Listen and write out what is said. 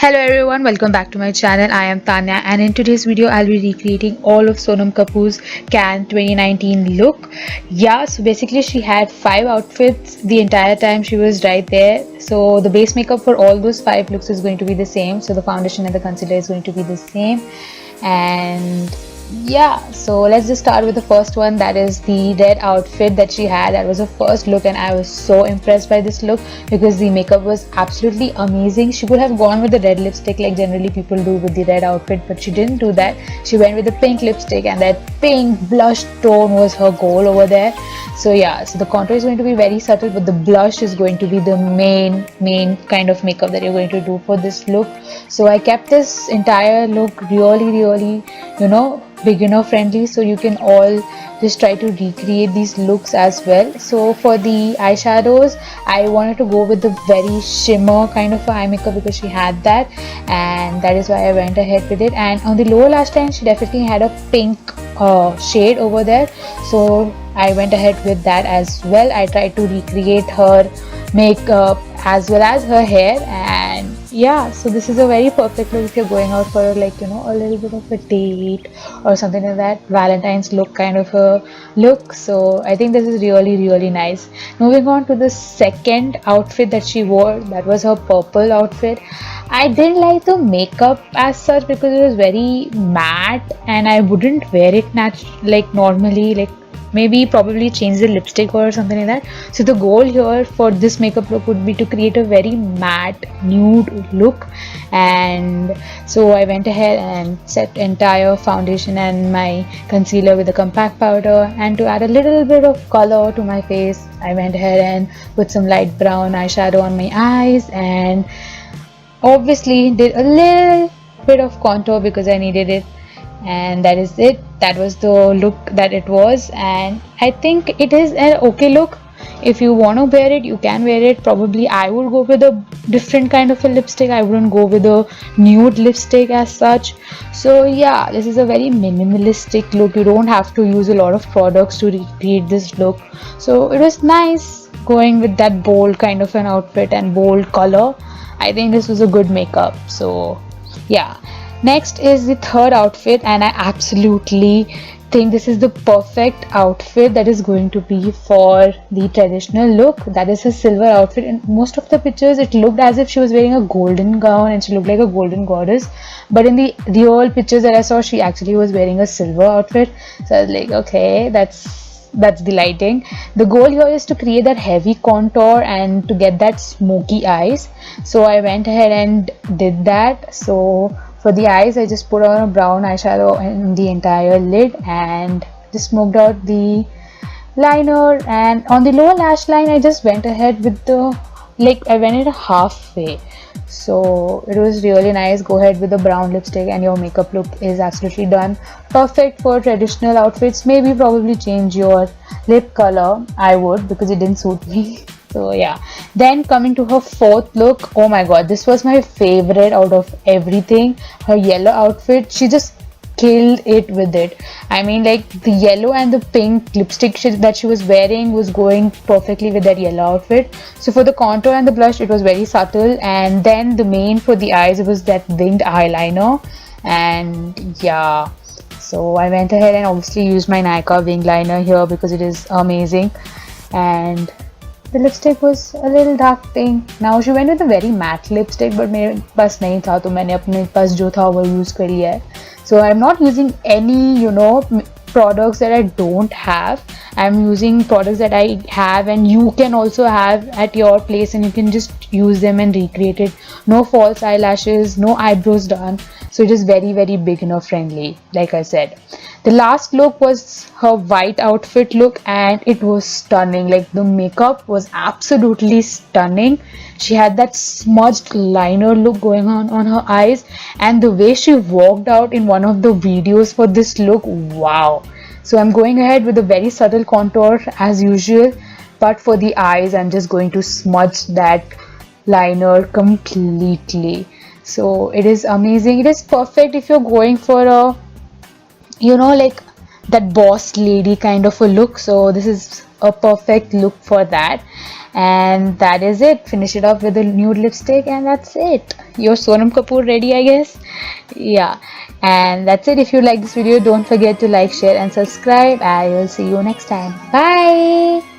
Hello everyone, welcome back to my channel. I am Tanya and in today's video I'll be recreating all of Sonam Kapoor's Cannes 2019 look. Yeah, so basically she had 5 outfits the entire time she was right there. So the base makeup for all those 5 looks is going to be the same. So the foundation and the concealer is going to be the same. And yeah, so let's just start with the first one, that is the red outfit that she had. That was her first look and I was so impressed by this look because the makeup was absolutely amazing. She could have gone with the red lipstick like generally people do with the red outfit, but she didn't do that. She went with the pink lipstick and that pink blush tone was her goal over there. So yeah, so the contour is going to be very subtle, but the blush is going to be the main kind of makeup that you're going to do for this look. So I kept this entire look really beginner friendly, so you can all just try to recreate these looks as well. So for the eyeshadows, I wanted to go with the very shimmer kind of eye makeup because she had that, and that is why I went ahead with it. And on the lower lash line, she definitely had a pink shade over there, so I went ahead with that as well. I tried to recreate her makeup as well as her hair, and yeah, so this is a very perfect look if you're going out for a little bit of a date or something like that, Valentine's look kind of a look. So I think this is really nice. Moving on to the second outfit that she wore, that was her purple outfit. I didn't like the makeup as such because it was very matte and I wouldn't wear it normally, like maybe probably change the lipstick or something like that. So the goal here for this makeup look would be to create a very matte nude look, and so I went ahead and set entire foundation and my concealer with a compact powder, and to add a little bit of color to my face I went ahead and put some light brown eyeshadow on my eyes, and obviously did a little bit of contour because I needed it. And that is it. That was the look that it was, and I think it is an okay look. If you want to wear it, you can wear it. Probably I would go with a different kind of a lipstick. I wouldn't go with a nude lipstick as such. So yeah, this is a very minimalistic look. You don't have to use a lot of products to recreate this look. So it was nice going with that bold kind of an outfit and bold color. I think this was a good makeup. So yeah. Next is the third outfit, and I absolutely think this is the perfect outfit that is going to be for the traditional look. That is a silver outfit. In most of the pictures it looked as if she was wearing a golden gown and she looked like a golden goddess, but in the real pictures that I saw, she actually was wearing a silver outfit. So I was like, okay, that's the lighting. The goal here is to create that heavy contour and to get that smoky eyes, so I went ahead and did that. So for the eyes, I just put on a brown eyeshadow in the entire lid and just smoked out the liner. And on the lower lash line, I just went ahead with I went it halfway. So it was really nice. Go ahead with the brown lipstick and your makeup look is absolutely done. Perfect for traditional outfits. Maybe probably change your lip color. I would, because it didn't suit me. So yeah, then coming to her fourth look, oh my god, this was my favorite out of everything. Her yellow outfit, she just killed it with it. I mean, like the yellow and the pink lipstick that she was wearing was going perfectly with that yellow outfit. So for the contour and the blush, it was very subtle, and then the main for the eyes, it was that winged eyeliner. And yeah, so I went ahead and obviously used my Nykaa wing liner here because it is amazing. And the lipstick was a little dark pink. Now she went with a very matte lipstick, but मेरे पास नहीं था तो मैंने अपने पास जो था वो use कर लिया है. So I'm not using any products that I don't have. I'm using products that I have and you can also have at your place, and you can just use them and recreate it. No false eyelashes, no eyebrows done. So it is very beginner friendly, like I said. The last look was her white outfit look, and it was stunning. Like the makeup was absolutely stunning. She had that smudged liner look going on her eyes, and the way she walked out in one of the videos for this look, wow. So I'm going ahead with a very subtle contour as usual, but for the eyes I'm just going to smudge that liner completely. So it is amazing. It is perfect if you're going for a like that boss lady kind of a look. So this is a perfect look for that. And that is it. Finish it off with a nude lipstick, and that's it. Your Sonam Kapoor ready, I guess. Yeah, and that's it. If you like this video, don't forget to like, share and subscribe. I will see you next time. Bye.